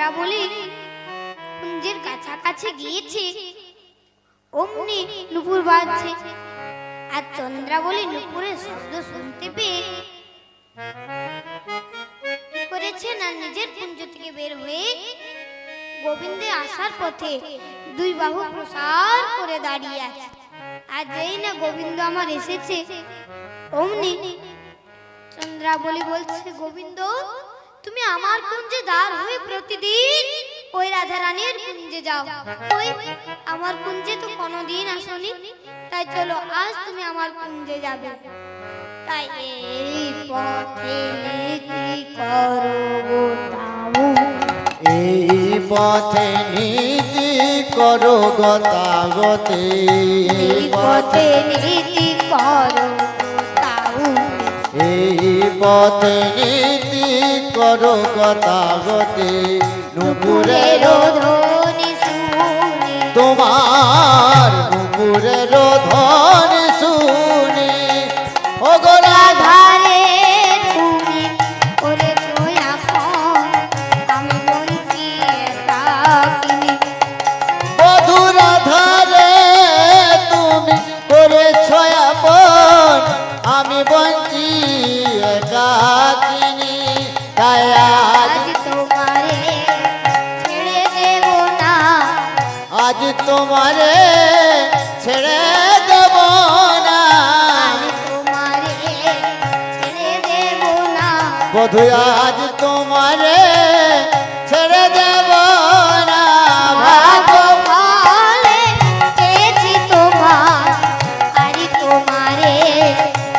চন্দ্রাবলী কুঞ্জের কাছাকাছি গিয়েছে, অমনি নুপুর বাজছে। আর চন্দ্রাবলী নুপুরের শব্দ শুনতে পেয়ে কি করেছে না, নিজের কুঞ্জ থেকে বের হয়ে গোবিন্দে আসার পথে দুই বাহু প্রসার করে দাঁড়িয়ে আছে। আর যেই না গোবিন্দ আমার এসেছে, অমনি চন্দ্রাবলী বলছে, গোবিন্দ তুমি আমার কুঞ্জে দাঁড় হয়ে প্রতিদিন ওই রাধা রানীর কুঞ্জে যাও, ওই আমার কুঞ্জে তো কোনোদিন আসনি, তাই চলো আজ তুমি আমার কুঞ্জে যাবে। তাই এই পথে নীতি করো গো তাও, এই পথে নীতি করো গতাগতে, এই পথে নীতি করো তাও, এই পথে নীতি করো গতাগতে। নুপুরের ধ্বনি শুনে, তোমার নুপুরের ধ্বনি শুনে, ও গো রাধা রাধারে তুমি করেছো আপন, আমি বঞ্চিয়ে থাকিনি। বধূ রাধারে তুমি করেছ আপন, আমি বঞ্চি একাকিনী। তাই আজ তোমারে ছেড়ে দেব না, আজ তোমারে ছেড়ে দেব না, আজ তোমারে ছেড়ে দেব না। বধূ আজ তোমারে ছেড়ে দেব না। ভাগ ভালে পেয়েছি তোমার, আজ তোমারে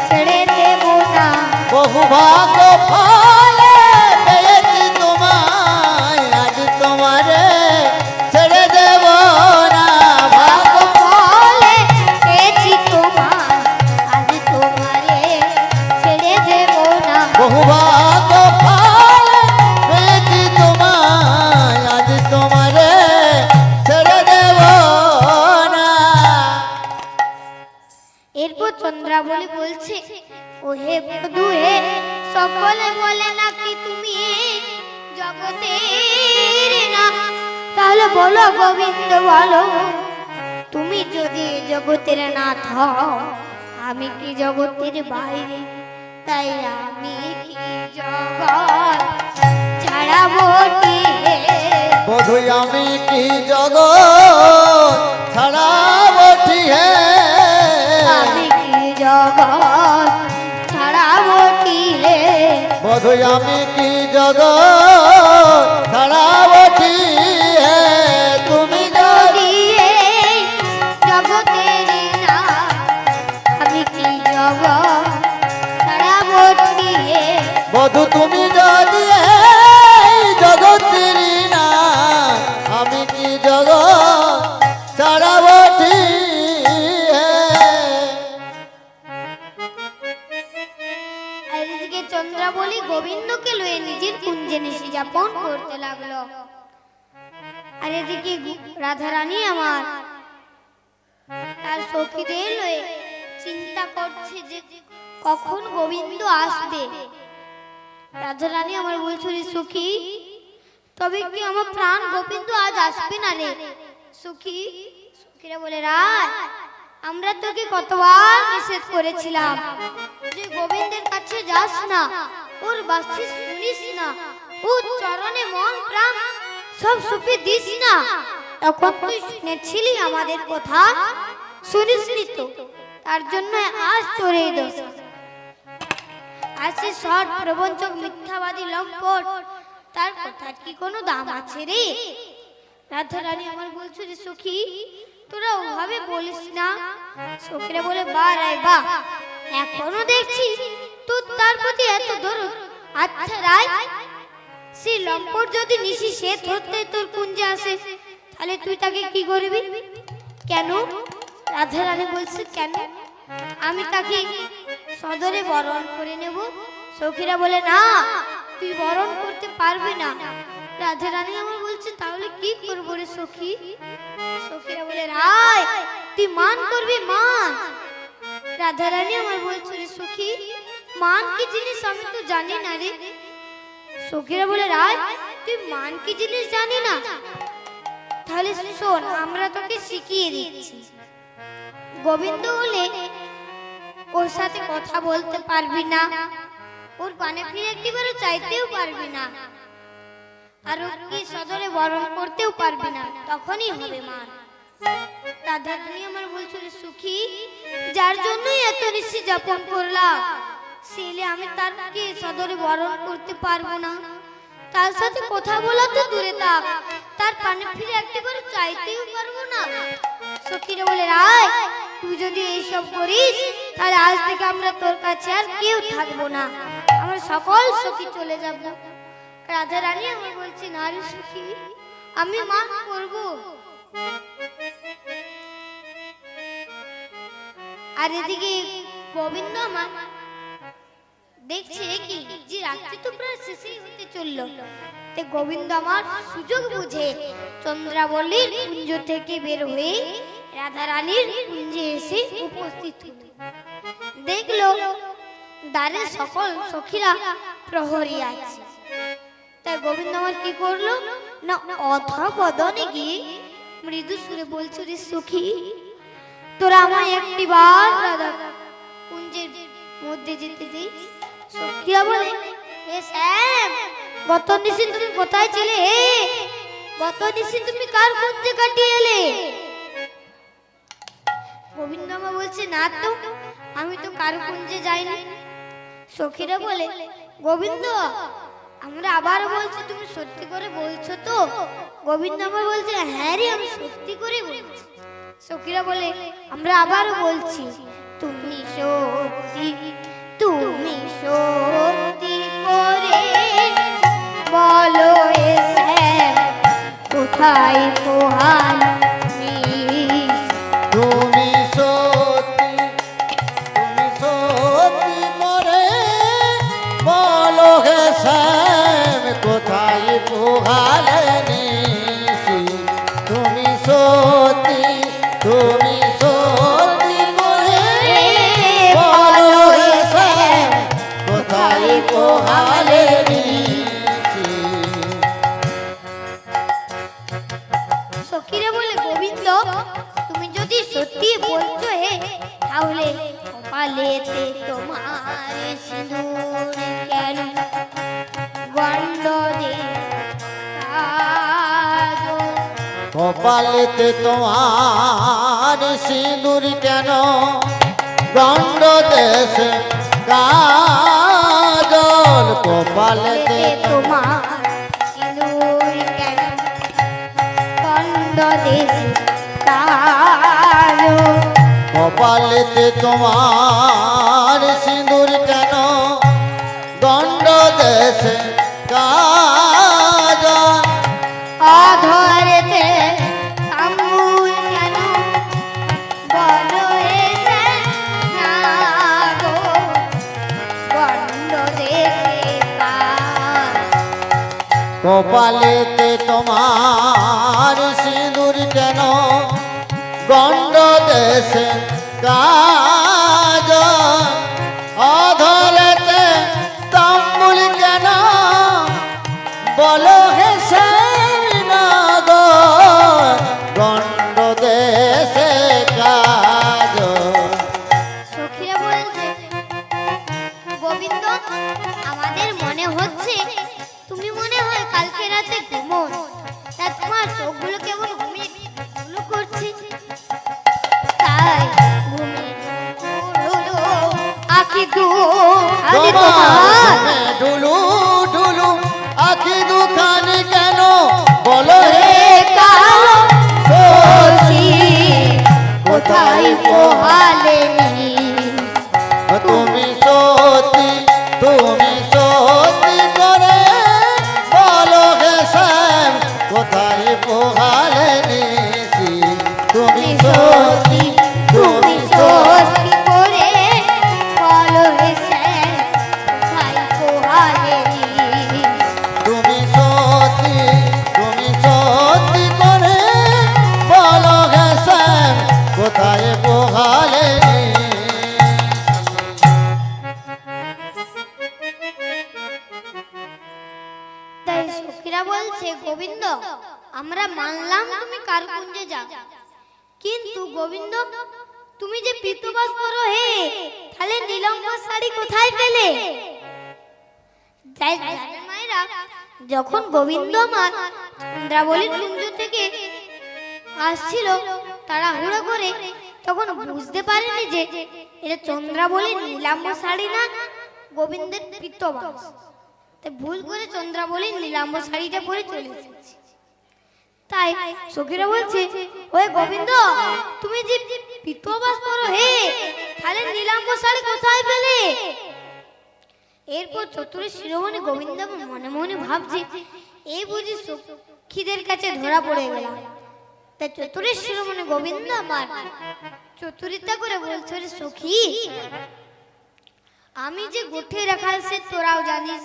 ছেড়ে দেব না। বহু ভাগ ফলে পেয়েছি তোমায়, আজ তোমারে ছেড়ে দেব না। ভাগ ভালে পেয়েছি তোমার, আজ তোমারে ছেড়ে দেব না। বহু ভাগ ফলে পেয়েছি তোমায়, আজ তোমারে ছেড়ে দেব না। এরপর চন্দ্রাবলী বলছে, ও হে বধূ হে, সকলে বলে নাকি তুমি জগতের না, তাহলে বলো গোবিন্দ বলো, তুমি যদি জগতের নাথ হও, আমি কি জগতের বাইরে? তাই আমি কি জগৎ ছাড়াবো কি হে? বধূ আমি কি জগৎ ছাড়াবটি হে, আমি কি জগৎ ছাড়াবো কি হে? বধূ আমি কি জগৎ ছাড়াবটি হে। তুমি যদি এই জগতের না, আমি কি জগৎ ছাড়াবো কি হে? বধূ তুমি যদি এই জগতের না, আমি কি জগৎ ছাড়াবটি হে। আর এদিকে চন্দ্রাবলী গোবিন্দকে লয়ে নিজের কুঞ্জে নিশি যাপন করতে লাগলো। আর এদিকে রাধারানী আমার তার সখীদের লয়ে চিন্তা করছে যে কখন গোবিন্দ আসবে। রাধারানী আমার বলছে, রে সখী, তবে কি আমার প্রাণ গোবিন্দ আজ আসবে না রে সখী? সখীরা বলে, রায় আমরা তোকে কতবার নিষেধ করেছিলাম যে গোবিন্দের কাছে যাস না, ওর বাসি শুনিস না, ওর চরণে মন প্রাণ সব সুপে দিস না। তখন তুই শুনেছিলি আমাদের কথা, শুনিসনি তো, তার জন্য আজ তোর এই দশা। আজ সে সৎ প্রবঞ্চক মিথ্যাবাদী লম্পট, তার কথা কি কোনো দাম আছে রে? রাধারানী আমার বলছে, রে সখী তোরা ওভাবে বলিস না। সখীরা বলে, বা রায় বা, এখনো দেখছি তোর তার প্রতি এত দরদ। আচ্ছা রায়, সেই লম্পট যদি নিশি শ্বেত হতে তোর কুঞ্জে আসে, তাহলে তুই তাকে কি করবি? কেন? রাধারানী বলছে, কেন? আমি তাকে সদরে বরণ করে নেব। সখীরা বলে, না তুই বরণ করতে পারবি না। রাধারানী আমার বলছে, তাহলে কি করবো রে সখী? সখীরা বলে, রায় তুই মান করবি, মান। রাধারানী আমার বলছে, রে সখী মান কি জিনিস আমি তো জানি না রে। সখীরা বলে, রায় তুই মান কি জিনিস জানি না? তাহলে শোন, আমরা তোকে শিখিয়ে দিচ্ছি। গোবিন্দ হলে ওর সাথে কথা বলতে পারবি না, ওর পানে ফিরে একটিবারও চাইতেও পারবি না, আর ওকে সদরে বরণ করতেও পারবি না, তখনই হবে মান। রাধারানী আমার বলছিল, সুখী, যার জন্যই এত নিশি যাপন করলাম, সেলে আমি তারকে সদরে বরণ করতে পারবো না, তার সাথে কথা বলা তো দূরে থাক, তার পানে ফিরে একটিবার চাইতেও পারবো না। সখীরা বলে, রায়, তুই যদি এইসব করিস তাহলে আজ থেকে আমরা তোর কাছে আর কেউ থাকবো না, আমরা সকল সখী চলে যাব। রাধারানী আমার বলছে, না রে সখী, আমি মান করবো। আর এদিকে গোবিন্দ আমার দেখছে কি যে রাত্রি তো প্রায় শেষই হতে চললো, তে গোবিন্দ আমার সুযোগ বুঝে চন্দ্রাবলীর কুঞ্জ থেকে বের হয়ে রাধারানীর কুঞ্জে এসে উপস্থিত হলো। দেখলো দ্বারে সকল সখীরা প্রহরী আছে। তাই গোবিন্দ আমার কি করলো না, অধবদনে গিয়ে মৃদু সুরে বলছো, রে সখী, তোরা আমায় একটি বার রাধা কুঞ্জের মধ্যে যেতে দে। সখীরা বলে, হে শ্যাম, গত নিশি তুমি কোথায় ছিলে? হে, গত নিশি তুমি কার কুঞ্জে কাটিয়ে এলে? গোবিন্দ মা বলছে, না তো, আমি তো কার কুঞ্জে যাইনি। সখীরা বলে, গোবিন্দ, আমরা আবার বলছি, তুমি সত্যি করে বলছো তো? গোবিন্দ আমার বলছে, হ্যাঁ রে, আমি সত্যি করে বলছি। সখীরা বলে, আমরা আবারও বলছি, তুমি সত্যি, তুমি সত্যি করে বলো, এ শ্যাম, কোথায় পোহাল নিশ? তুমি সত্যি, তুমি সত্যি করে বলো হে শ্যাম, কোথায় পোহালে নিশি? তুমি সত্যি, তুমি সত্যি করে বলো হে শ্যাম, কোথায় পোহালে নিশি? সখীরা বলে, গোবিন্দ, তুমি যদি সত্যি বলছো হে, তাহলে কপালেতে তোমার সিঁদুর কেন গন্ধ দে কাজল? কপালেতে তোমার সিঁদুর কেন গন্ধ দেশে কাজল? কপালেতে তোমার সিঁদুর কেন গন্ধ দেশে কাজল? কপালেতে তোমার সিঁদুর কেন গন্ধ দেশে কাজল? অধরেতে আঙ্গুল কেন বলো এসে না গো, গন্ধ দেশে কার? কপালেতে তোমার সিঁদুর কেন গন্ধ দেশে কাজল? অধরেতে তাম্বুল কেন বলো হে শ্যামনগর, গন্ধ দেশে কাজল? সখীরা বলছে, গোবিন্দ, আমাদের মনে হচ্ছে তুমি মনে হয় কালকে রাতে ঘুমোন, তা তোমার চোখগুলো কেমন ঘুমিয়ে ঘুলো করছে, তাই ঘুমিয়ে ঘুরুলো আখি দুখানি তোমার। ঢুলু ঢুলু আখি দুখানি কেন বলো হে হে কালো শশী, কোথায় পোহালে নিশ? তুমি সত্যি, তুমি সত্যি করে বলো হে শ্যাম, কোথায় পোহালে নিশি? তুমি সত্যি, তুমি সত্যি করে বলো হে শ্যাম, কোথায় পোহালে নিশ? তুমি সত্যি, তুমি সত্যি করে বলো হে শ্যাম, কোথায় পোহালে নিশি? গোবিন্দ, আমরা মানলাম তুমি কারকুঞ্জে যাও, কিন্তু গোবিন্দ তুমি যে পিতৃবাস করো হে, তাহলে নীলাম্বর শাড়ি কোথায় পেলে? জানেন মায়েরা, যখন গোবিন্দ আমার চন্দ্রাবলীর কুঞ্জ থেকে আসছিল তাড়াহুড়ো করে, তখন বুঝতে পারেনি যে এটা চন্দ্রাবলীর নীলাম্বর শাড়ি না, গোবিন্দের পিতৃবাস। তাই ভুল করে চন্দ্রাবলীর নীলাম্বর শাড়িটা পরে চলে এসেছে। তাই সখীরা বলছে, ওই গোবিন্দ তুমি যে পিতৃবাস করো হে, তাহলে নীলাম্বর শাড়ি কোথায় পেলে? এরপর চতুরের শিরোমণি গোবিন্দ মনে মনে ভাবছে, এই বুঝি সখীদের কাছে ধরা পড়ে গেলাম। তাই চতুরের শিরোমণি গোবিন্দ আমার চতুরিতা করে বলছে, রে সখী, আমি যে গোঠে রাখা সে তোরাও জানিস।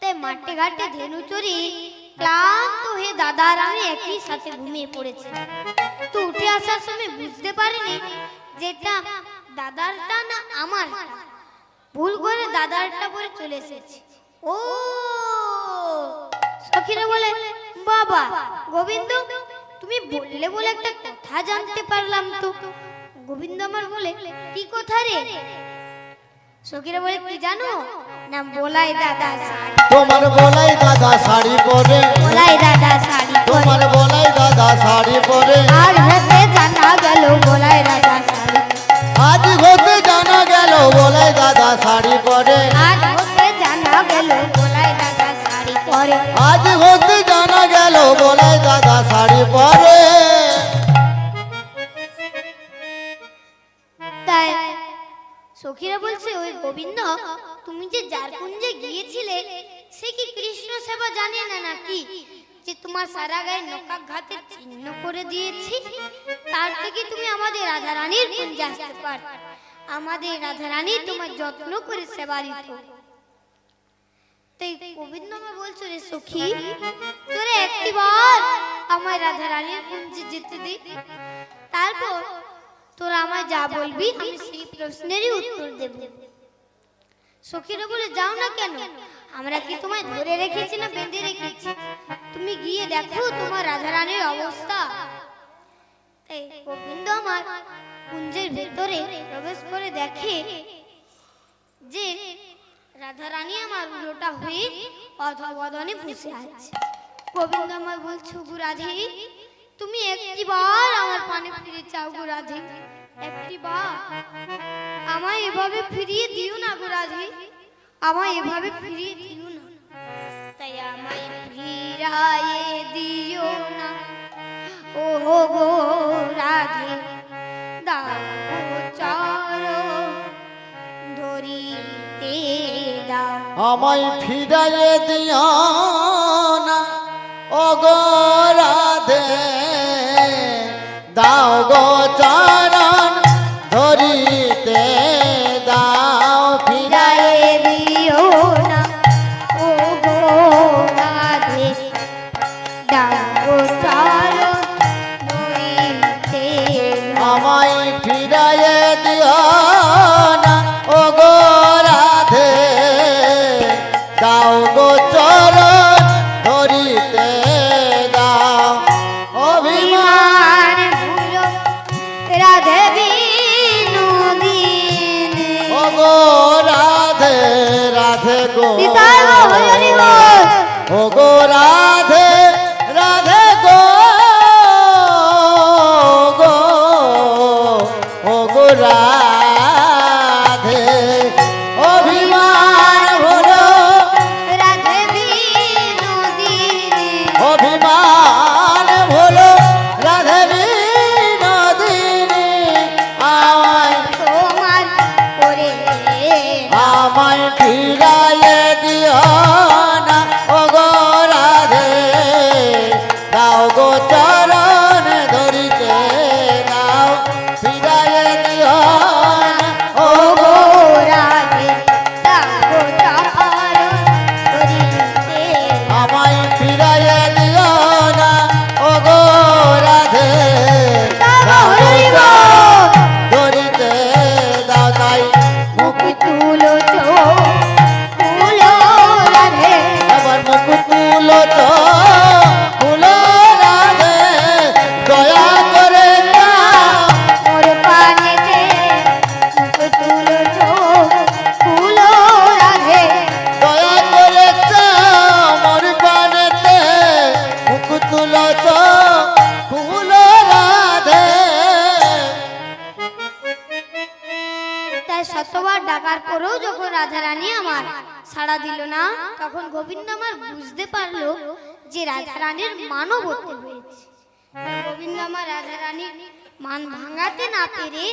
তাই মাঠে ঘাটে ধেনু চড়ি ক্লান্ত হয়ে দাদা আর আমি একই সাথে ঘুমিয়ে পড়েছি। তো উঠে আসার সময় বুঝতে পারিনি যেটা দাদারটা না আমার, ভুল করে দাদারটা পরে চলে এসেছি। ও সখীরা বলে, বাবা গোবিন্দ তুমি বললে বলে একটা কথা জানতে পারলাম তো। গোবিন্দ আমার বলে, কি কথা রে? সখীরা বলে, কি জানো না? বলাই দাদা শাড়ি, তোমার বলাই দাদা শাড়ি পরে, বলাই দাদা শাড়ি তোমার পরে, বলাই দাদা শাড়ি পরে, আর হতে জানা গেল বলাই দাদা শাড়ি, আজ হতে জানা গেল বলাই দাদা শাড়ি পরে, আর হতে জানা গেল বলাই দাদা শাড়ি পরে। আজ হতে জানা গেল বলাই দাদা শাড়ি পরে। তাই সখীরা বলছে, ওই গোবিন্দ তুমি যে যার কুঞ্জে গিয়েছিলে সে কি কৃষ্ণ সেবা জানে না নাকি, যে তোমার সারা গায়ে নৌকাঘাতের চিহ্ন করে দিয়েছি? তার থেকে তুমি আমাদের রাধারানীর কুঞ্জে আসতে পার, আমাদের রাধারানী তোমার যত্ন করে সেবা দিত। তাই গোবিন্দ আমায় বলছো, রে সখী তোরে একটিবার আমার রাধারানীর কুঞ্জে যেতে দে, তারপর তোরা আমায় যা বলবি আমি সেই প্রশ্নেরই উত্তর দেব। সখীরা বলে, যাও না কেন? আমরা কি তোমায় ধরে রেখেছি না বেঁধে রেখেছি? তুমি গিয়ে দেখো তোমার রাধারানীর অবস্থা। তাই গোবিন্দ আমার কুঞ্জের ভেতরে প্রবেশ করে দেখে যে রাধারানী আমার উল্টোটা হয়ে অধবদনে বসে আছে। গোবিন্দ আমার বলছো, গো রাধে তুমি একটিবার আমার পানে ফিরে চাও গো রাধে, একটিবার আমায় এভাবে ফিরিয়ে দিও না গো রাধে, আমায় এভাবে ফিরিয়ে দিও না। তাই আমায় ফিরায়ে দিও না ও গো রাধে, দাও চরণ ধরিতে দাও। আমায় ফিরাইয়ে দিও না ও গো রাধে, দাও গো চরণ ধরিতে দাও, ফিরাইয়ে দিও না ও গো রাধে, দাও চরণ ধরিতে দাও। আমায় ফিরাইয়ে দিও না ও গো রাধে, দাও গো চরণ ধরিতে দাও। অভিমান ভুলো রাধে বিনোদিনী, ও গো রাধে রাধে গো, নিতাই গো হরি বল। ও গো রাধে রাধে গো, গো ও গো রাধে। অভিমান ভুলো, রাধে বিনোদিনী, অভিমান ভুলো রাধে বিনোদিনী, আমায় তোমার করে আমায় ফিরাইয়ে দিও না ও গো রাধে, দাও গো চরণ ধরিতে দাও, ফিরাইয়ে দিও না ও গো রাধে, দাও চরণ ধরিতে আমায় ফিরাইয়ে দিও না ও গো রাধে, দাও গো চরণ ধরিতে দাও। তাই মুখ তুলো চো তুলো রাধে, আবার মুখ তুলো চরণ খুলো খুলো রাধে। তাই শতবার ডাকার পরেও যখন রাধারানী আমার সাড়া দিল না, তখন গোবিন্দ আমার বুঝতে পারলো যে রাধারানীর মানবত্ব হয়েছে। তাই গোবিন্দ আমার রাধারানীর মান ভাঙাতে না পেরে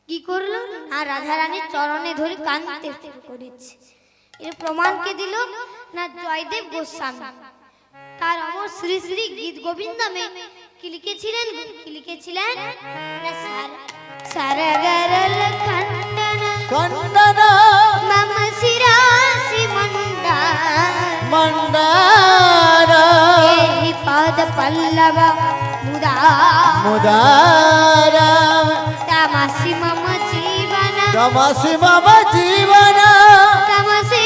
কি করলো না, রাধারানীর চরণে ধরে কাঁদতে শুরু করেছে। এর প্রমাণকে দিল না জয়দেব গোস্বামী তার অমর শ্রী শ্রী গীত গোবিন্দমে কি লিখেছিলেন না সারগরল খণ্ডন খণ্ডন মম শিরাসি মন্দার এই পদ পল্লব মুদার তমসি মম জীবন তমসি মম জীবন তমসি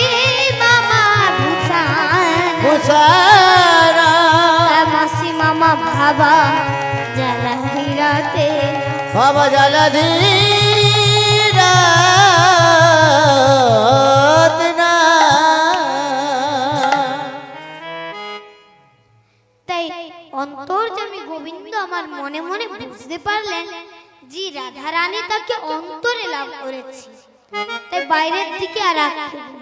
মম ভূষণ ভূষণ তমসি মম ভব জলধিরতে ভব জলধীর তাই অন্তর্যামী গোবিন্দ আমার মনে মনে বুঝতে পারলেন যে রাধারানী তাকে অন্তরে লাভ করেছে, তাই বাইরের দিকে আর রাখতে নেই।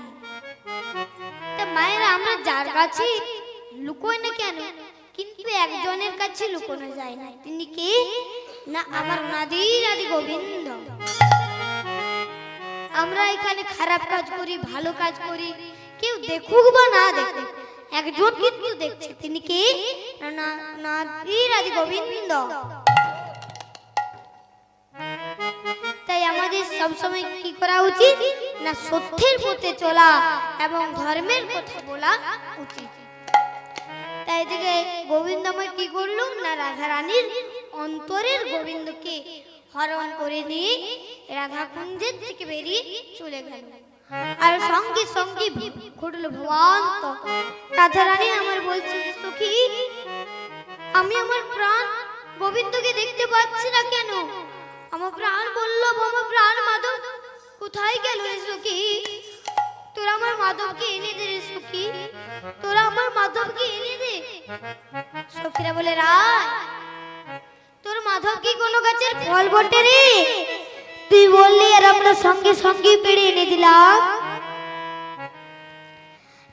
তাই মায়েরা আমরা যার কাছে লুকোই না কেন, কিন্তু একজনের কাছে লুকোনো যায় না, তিনি কে না আমার অনাদির আদি গোবিন্দ। আমরা এখানে খারাপ কাজ করি, ভালো কাজ করি, কেউ দেখুক বা না দেখুক, একজন কিন্তু দেখছে, তিনি কে না অনাদির আদি গোবিন্দ। তাই আমাদের সবসময় কি করা উচিত না সত্যের পথে চলা এবং ধর্মের কথা বলা উচিত। তাই থেকে গোবিন্দ আমার কি করলো না রাধারানীর অন্তরের গোবিন্দকে হরণ করে নিয়ে রাধা কুঞ্জের থেকে বেরিয়ে চলে গেল। আর সঙ্গে সঙ্গে ঘটলো ভবান্ত। রাধারানী আমার বলছে সখী আমি আমার প্রাণ গোবিন্দকে দেখতে পাচ্ছি না কেন। আমার প্রাণ বললো আমার প্রাণ মাধব কোথায় গেল রে সখী, তোরা আমার মাধবকে এনে দে রে সখী, তোরা আমার মাধবকে এনে দে। সখীরা বলে রায় তোর মাধব কি কোনো গাছের ফল বটে রে, তুই বললি আর আমরা সঙ্গে সঙ্গে পেড়ে এনে দিলাম।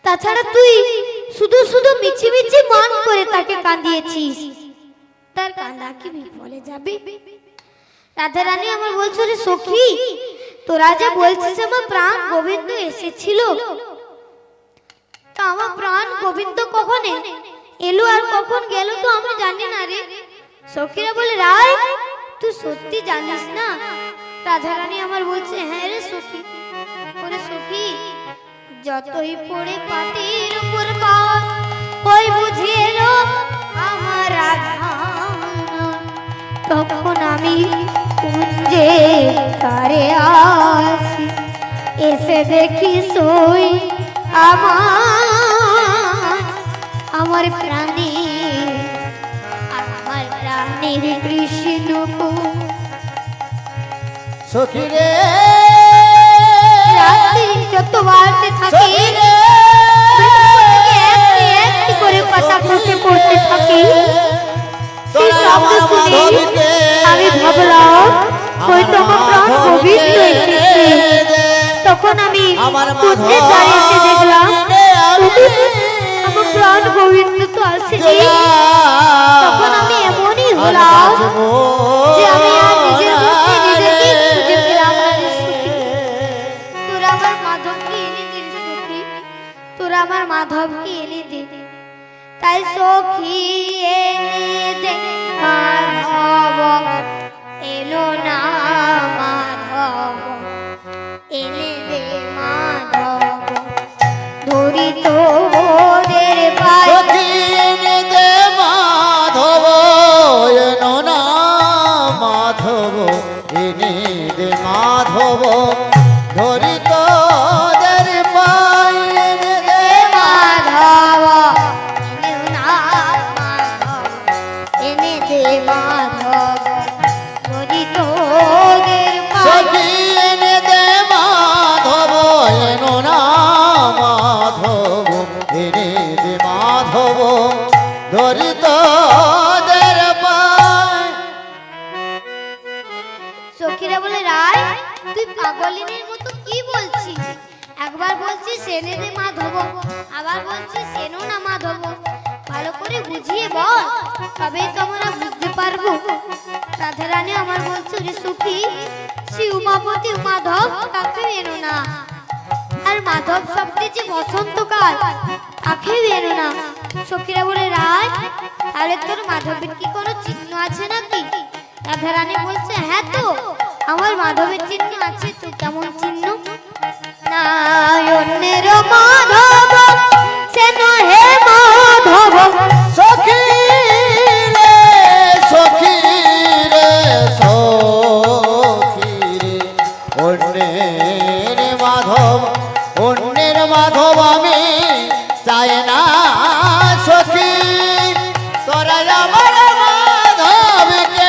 তাছাড়া তুই শুধু শুধু মিছি মিছি মান করে তাকে কাঁদিয়েছিস, তার কাঁদা কি বিফলে যাবে। রাধারানী আমার বলছো রে সখী তোরা যে বলছিস আমার প্রাণ গোবিন্দ এসেছিল, তা আমার প্রাণ গোবিন্দ কখন এলো আর কখন গেল তো আমি জানি না রে। সখীরা বলে রায় তুই সত্যি জানিস না। রাধারানী আমার বলছে হ্যাঁ রে সখী। ওরে সখী যতই পড়ে পাতির উপর পাত ওই বুঝে এলো আমার রাধা, তখন আমি কুঞ্জে তারে আসি, এসে দেখি সই আমার প্রাণের কৃষ্ণ সখী রে রাত্রি যত বাড়তে থাকে একটি করে পাতা খসে পড়তে থাকে, সেই শব্দ শুনে আমি ভাবলাম হয়তো আমার প্রাণ গোবিন্দ এসেছে। তখন আমি কুঞ্জের দ্বারে এসে দেখলাম আমার প্রাণ গোবিন্দ তো আসেনি। তখন আমি এমনই হলাম যে আমি আর নিজের মধ্যে নিজেকে খুঁজে পেলাম না রে সখী। তোরা আমার মাধবকে এনে দে সখী, তোরা আমার মাধবকে এনে দে। তাই সখী এনে দে মাধব, এলো না মাধব, এনে দে মাধব, ধরি তোদের পায়ে। সখী এনে দে মাধব, এনো না মাধব, এনে দে মাধব, ধরি তোদের পায়ে। এনে দে মাধব এনে না মাধব, এনে দে মাধব, ধরি তোদের পায়ে। সখী এনে দে মাধব, এনো না মাধব, এনে দে মাধব, ধরি তোদের পায়। সখীরা বলে রায় তুই পাগলিনীর মতো কি বলছিস? একবার বলছিস সেনে রে মাধব, আবার বলছিস সেনো না মাধব। ভালো করে বুঝিয়ে বল, তবেই তো আমরা বুঝতে পারবো। রাধারানী আমার বলছে রে সখী, শ্রী উমাপতি মাধব কাকে এনো না, আর মাধব শব্দে যে বসন্তকাল তাকেও এনো না। সখীরা বলে রায় তাহলে তোর মাধবের কি কোনো চিহ্ন আছে নাকি? রাধারানী বলছে হ্যাঁ তো আমার মাধবের চিহ্ন আছে। তো কেমন চিহ্ন? নায়নের মাধব সে নহে মাধব। সখী রে সখী রে সখী রে অন্যের মাধব, অন্যের মাধব আমি চাই না সখী। তোরা আমার মাধবকে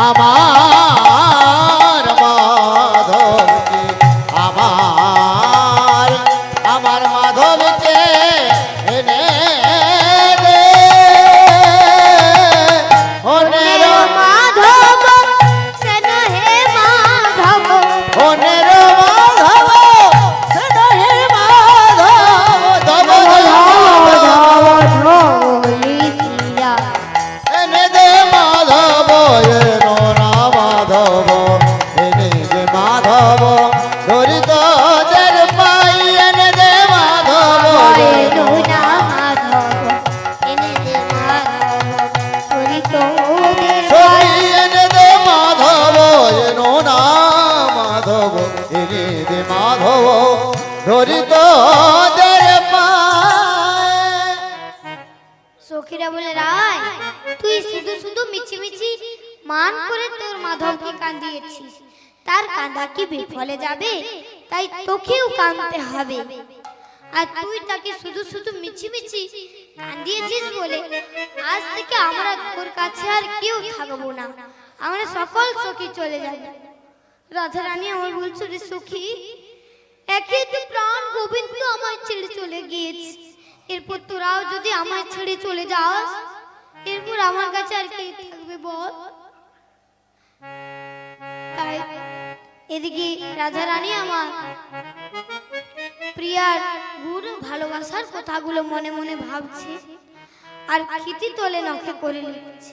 আমার মাধবকে আমার মাধবকে এনে দে। অন্যের মাধব সে নহে মাধব। অন্যের মাধব সে নহে মাধব। ধব এনে দে মাধব, এনো না মাধব, এনে দে মাধব ধরি তোদের পাই। এনে দে মাধব, এনো না মাধব, এনে দে মাধব, ধরি তোদের সখী এনে দে মাধব, এনো না মাধব, এনে দে মাধব ধরি তোদের পাই। সখীরা বলে রায় তুই শুধু শুধু মিছি মিছি মান করে তোর মাধবকে কাঁদিয়েছিস, তার কাঁদা কি বিফলে যাবে? তাই তোকেও কাঁদতে হবে। আর তুই তাকে শুধু শুধু মিছি মিছি কাঁদিয়েছিস বলে আজ থেকে আমরা তোর কাছে আর কেউ থাকবো না, আমরা সকল সখী চলে যাবে। রাধারানী আমার বলছো রে সখী, একে তো প্রাণ গোবিন্দ আমায় ছেড়ে চলে গিয়েছে, এরপর তোরাও যদি আমায় ছেড়ে চলে যাস এরপর আমার কাছে আর কে থাকবে বল? তাই এদিকে রাধারানী আমার প্রিয়ার গুরু ভালোবাসার কথাগুলো মনে মনে ভাবছে আর খিতি তোলে নখে করে লিখছে।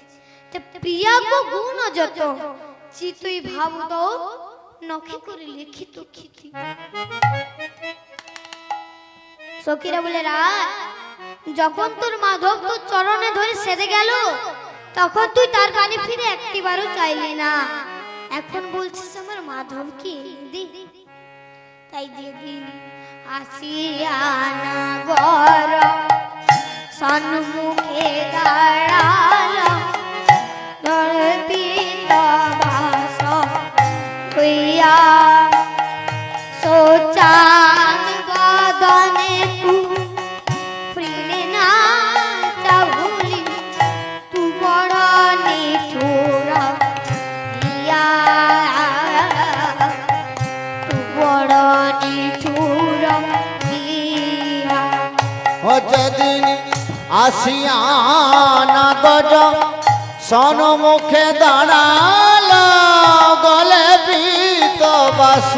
তে প্রিয়া গো গুণ যত চিতুই ভাব দো নখে করে লিখিত খিতি। সখীরা বলে রায় যখন তোর মাধব তোর চরণে ধরে সেদে গেল তখন তুই তার পানি ফিরে একটিবারও চাইলি না, এখন বলছিস আমার মাধবকে দে। তাই যেদিন আসিয়ানা গর সন্মুখে দাঁড়ালো দর্পিত বাস হইয়া সোচান বদনে তু ফিরে না চাহুলি তু বড় নিঠুর হিয়া, তু বড় নিঠুর হিয়া। যেদিন আসিয়া না গজ সন্মুখে দাঁড়াল গলে পিত বাস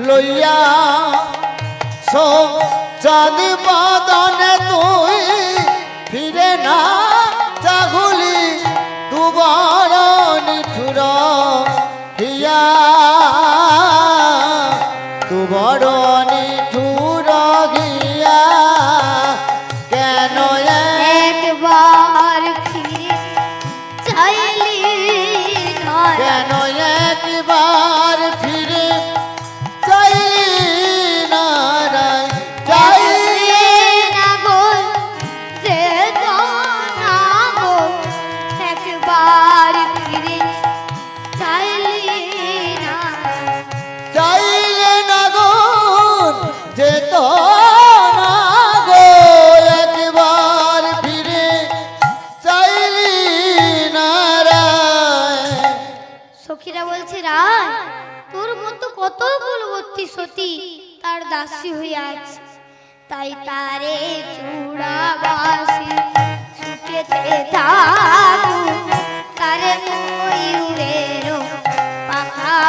লইয়া সো চাঁদ বদনে তুই ফিরে না চাগুলি তু বড় নিঠুর হিয়া, তু বড় নিঠুর হিয়া। কেন একবার ফিরে চাইলি না, কেন একবার ফিরে চাইলি না রায়, চাইলি না গো যে না গো একবার ফিরে চাইলি না, চাইলে না গো যেত না গো একবার ফিরে চাইলি না রায়। সখীরা বলছে রায় তোর মতো কত কুলবর্তী সতী তার দাসী হয়ে আছে, তাই তারে চূড়াবাসী সুখেতে থাকুক তারে ময়ূরের পাখা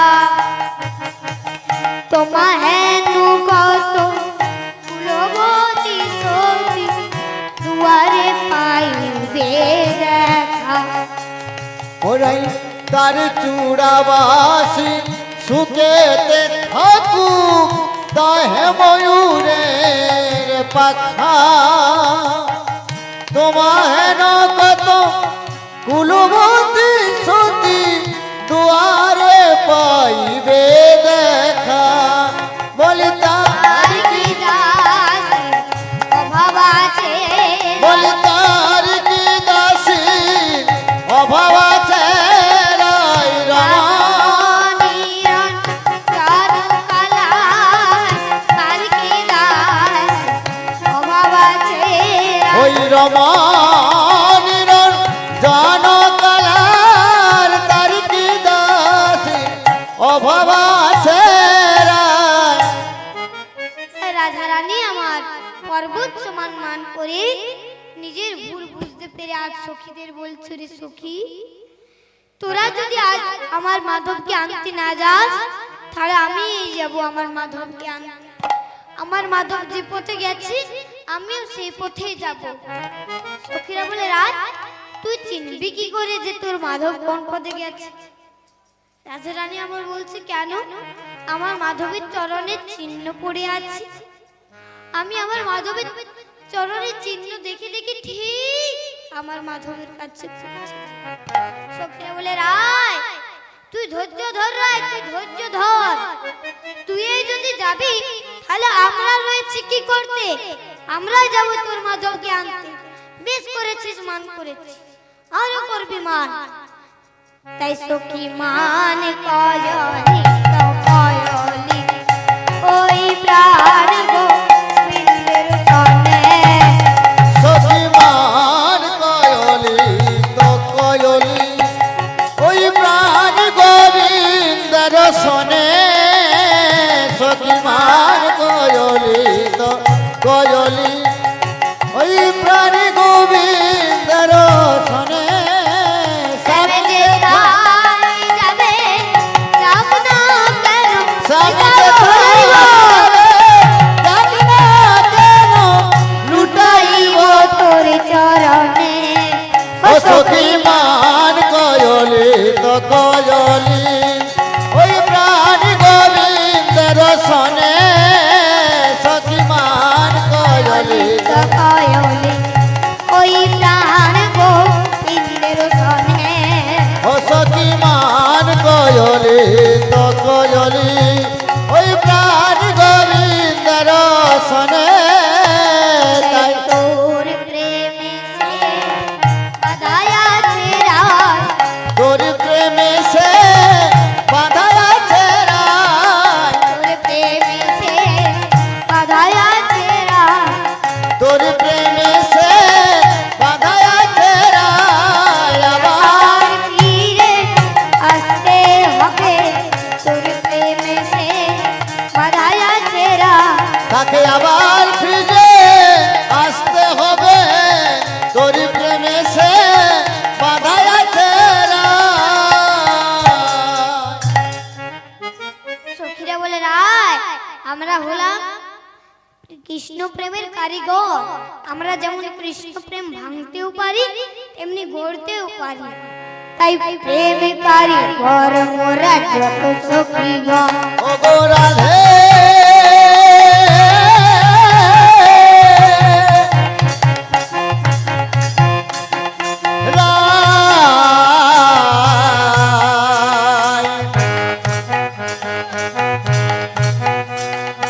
তোমা হেনু কত কুলবতী সতী দুয়ারে পাইবে দেখা ওরাই তার চূড়াবাসী সুখেতে থাকুক তাহে ময়ূরের পাখা তোমাহেন কত কুলবতী সতী দুয়ারে পাইবে দেখা বলি তার কি দাসী অভাব আছে বলি তার কি দাসী অভাব আছে রাই রমা ওই রমানির জান কালার তার কি দাসী অভাব আছে রাই। রাধারানী আমার পর্বত সমান মান করে নিজের ভুল বুঝতে পেরে আজ সখীদের বলছো রে সখী তোরা যদি আজ আমার মাধবকে আনতে না যাস তাহলে আমি যাব আমার মাধবকে আনতে আমার মাধব যে পথে গেছে আমিও সেই পথেই যাব সখীরা বলে রাজ তুই চিনবি কি করে যে তোর মাধব কোন পথে গেছে রাধারানী আমার বলছে কেন আমার মাধবের চরণের চিহ্ন পড়ে আছে আমি আমার মাধবের চরণের চিহ্ন দেখে দেখে ঠিক আমার মাধবের কাছে সখীরা বলে রায় তুই ধৈর্য ধর রায় তুই ধৈর্য ধর তুই এই যদি যাবি তাহলে আমরা রয়েছি কি করতে আমরাই যাব তোর মাধবকে আনতে বেশ করেছিস মান করেছিস আরো করবি মান তাই সখী মান কয়লি তো কয়লি ওই প্রাণ গোবিন্দের সনে সখী মান কয়লি তো কয়লি ওই প্রাণ গোবিন্দের শোনে সখী মান কয়লি তো কয়লি ওই প্রাণ গোবিন্দের শোনে যাবে যে তাই যাবে যাব না কেন সামনে ধরিব যাব না কেন লুটাইব তোর চরণে ও সখী মান কয়লি তো কয়লি ওই প্রাণ গোবিন্দের শোনে সখী মান কয়লি তো কয়লি ওই প্রাণ গোবিন্দের সনে ও সখী মান কয়লি তো কয়লি ওই প্রাণ গোবিন্দের শোনে তাই তোর প্রেমে সে বাধায়া ছেড়া তোর প্রেমে সে বাধা আছে রায় তোর প্রেমে সে বাধায়া ছেড়া তোর প্রেমে সে বাধা আছে রায় আবার আর ফিরে আসতে হবে তোর প্রেমে সে বাধায়া ছেড়া তাকে আবার ফিরে আসতে হবে তোর প্রেমে সে বাধা আছে রায়। সখীরা বলে রায় আমরা হলাম কৃষ্ণ প্রেমের কারিগর আমরা যেমন কৃষ্ণ প্রেম ভাঙতেও পারি তেমনি গড়তেও পারি তাই প্রেম কারিগর মোরা যত সখীগণ ও গো রাধে রায়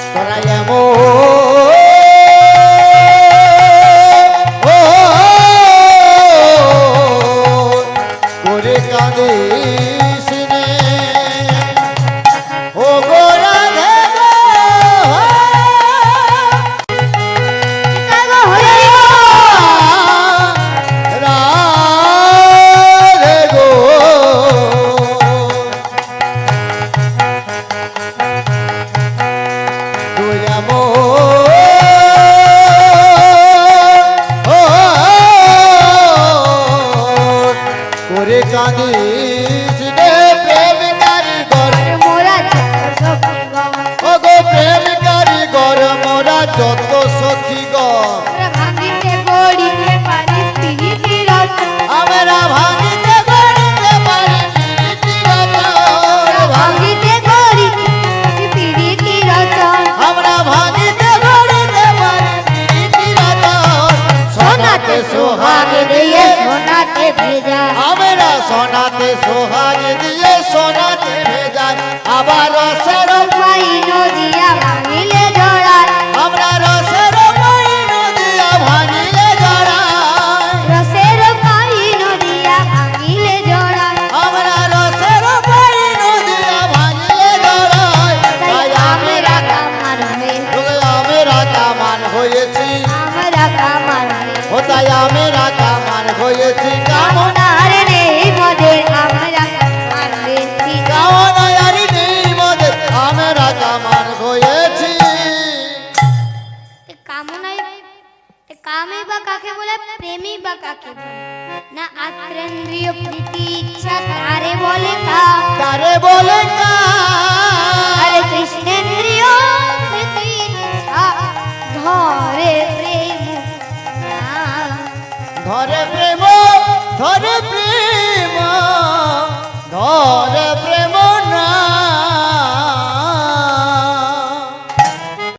তোরা এমন ও করে কাঁদিস নে ও গো রাধে গো সখীগণ আমরা ভাঙিতে গড়িতে পারি পিরিতি রতন আমরা ভাঙিতে গড়িতে পারি প্রীতি রতন ভাঙিতে গড়িতে পিরিতি রতন আমরা ভাঙিতে গড়িতে পারি প্রীতি রতন সোনাতে সোহাগ দিয়ে সোনাতে ভেজা আমরা সোনাতে সোহাগ দিয়ে সোনাতে ভেজাই আবার রসের পাই নদিয়া ভাঙিলে জড়ায় আমরা রসের পাইন দিয়া ভাঙিলে জড়াই রসের পাই নদিয়া ভাঙিলে জড়ায় আমরা রসের পাইন দিয়া ভাঙিলে জড়াই তাই আমরা কামার হয়ে আমরা কামান হয়েছি আমরা কামার হয়ে ও তাই আমরা কামান হয়েছি কামনার নেই মদের আমরা কামার হয়েছি কামনায়ারি নেই মধ্যে আমরা কামান হয়েছি কামনায় কামে বা কাকে বলে প্রেমী বা কাকে বলে না আত্রেন্দ্রিয় প্রীতি ইচ্ছা তারে বলে কাম তারে বলে আরে কৃষ্ণেন্দ্রিয় প্রীতি ইচ্ছা ধরে প্রেম নাম। ধরে প্রেম ধরে প্রেম ধরে